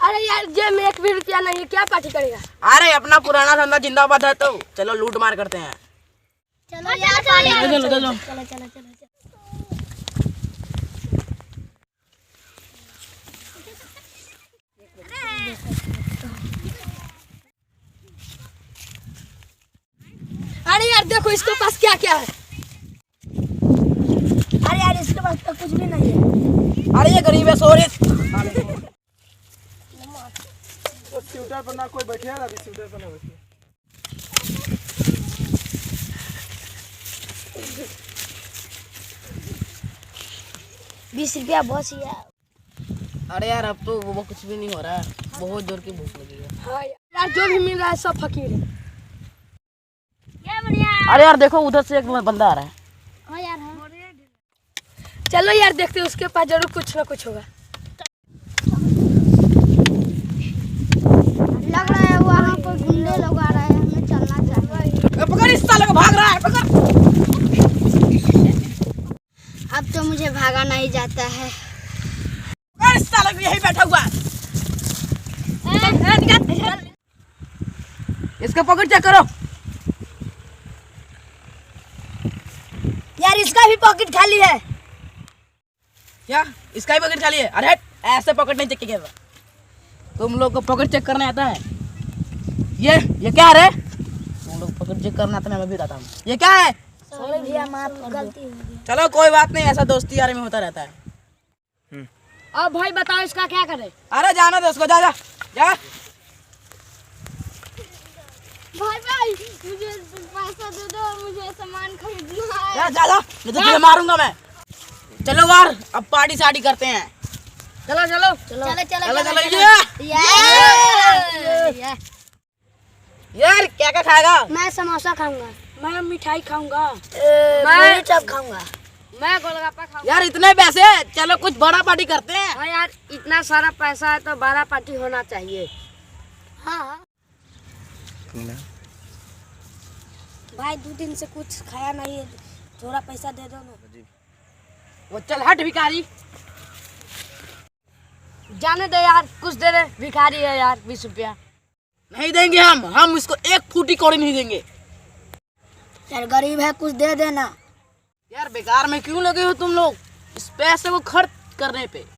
अरे यार जेब में 1 भी रुपया नहीं है, क्या पार्टी करेगा? अरे अपना पुराना धंधा जिंदाबाद है तो चलो लूट मार करते हैं। चलो यार चलो चलो चलो चलो चलो चलो। अरे यार देखो इसके पास क्या क्या है। अरे यार इसके पास तो कुछ भी नहीं है। अरे ये गरीब है सॉरी। स्कूटर पर ना कोई बैठे है, अभी स्कूटर पर ना बैठे। 20 रुपया बस यार। अरे यार अब तो वो कुछ भी नहीं हो रहा है, बहुत जोर की भूख लगी है। हाँ यार जो भी मिल रहा है सब फकीर है। क्या बढ़िया। अरे यार देखो उधर से एक बंदा आ रहा है। हाँ यार हाँ। चलो यार देखते हैं उसके पास जरूर कुछ ना कुछ होगा। लग रहा है वहाँ पर गुंडे लोग आ रहे हैं, हमें चलना चाहिए। पकड़ इस साले को, भाग रहा है, पकड़। अब तो मुझे भागा नहीं जाता है। पकड़ इस साले को, यहीं बैठा हुआ है। इसका पॉकेट चेक करो। यार इसका भी पॉकेट खाली है। क्या इसका ही पॉकेट खाली है? अरे ऐसे पॉकेट नहीं चेक किया जाता। तुम लोग को पॉकेट चेक करने आता है? ये क्या है? तुम लोग पॉकेट चेक करना आता है, मैं भी बताता हूँ। ये क्या है? सॉरी भैया माफ कर दो। चलो कोई बात नहीं, ऐसा दोस्ती यारी में होता रहता है। अब भाई बताओ इसका क्या करे? अरे जाना दो उसको, जा जा जा। भाई मुझे पैसा दे दो, मुझे सामान खरीदना है। जा जा जा, नहीं तो तुझे मारूंगा मैं। चलो यार अब पार्टी शार्टी करते हैं। चलो चलो चलो चलो चलो। यार क्या क्या खाएगा? मैं समोसा खाऊंगा, मैं मिठाई खाऊंगा, मैं चप खाऊंगा, मैं गोलगप्पा खाऊंगा। यार इतने पैसे, चलो कुछ बड़ा पार्टी करते हैं। हाँ यार इतना सारा पैसा है तो 12 पार्टी होना चाहिए। हाँ भाई 2 दिन से कुछ खाया नहीं है, थोड़ा पैसा दे दो ना। वो चल हट भिखारी। जाने दे यार, कुछ दे दे, भिखारी है यार। 20 रुपया नहीं देंगे हम इसको 1 फूटी कौड़ी नहीं देंगे। यार गरीब है, कुछ दे देना। यार बेकार में क्यों लगे हो तुम लोग इस पैसे को खर्च करने पे?